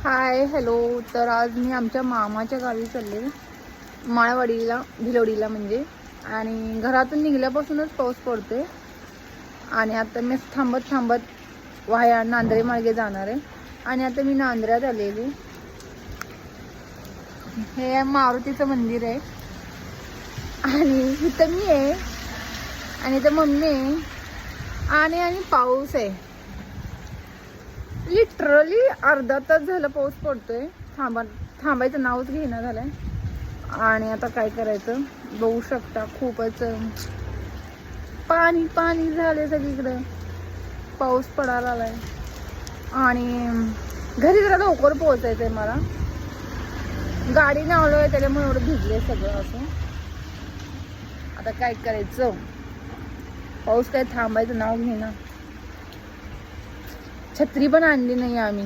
Hi hello. तर आज मी आमच्या मामाच्या गावी चालले, माळवाडीला, भिलवडीला म्हणजे. आणि घरातून निघल्यापासूनच पाऊस पडतोय. आणि आता मी थांबत थांबत वाया नांदरे मार्गे जाणार आहे. आणि आता मी नांदऱ्यात आलेली. हे मारुतीचं मंदिर आहे. आणि इथं मी आहे आणि इथं मम्मी आहे. आणि पाऊस आहे. लिटरली अर्धा तास झालं पाऊस पडतोय. थांबायचं नावच घेणं झालंय. आणि आता काय करायचं बघू शकता, खूपच पाणी पाणी झालंय सगळीकडं. पाऊस पडायला आलाय. आणि घरी जरा लवकर पोहोचायचंय मला. गाडी नावलोय त्याच्यामुळे एवढं भिजले सगळं. असं आता काय करायचं, पाऊस काय थांबायचं नाव घेणं. छत्री पण आणली नाही आम्ही.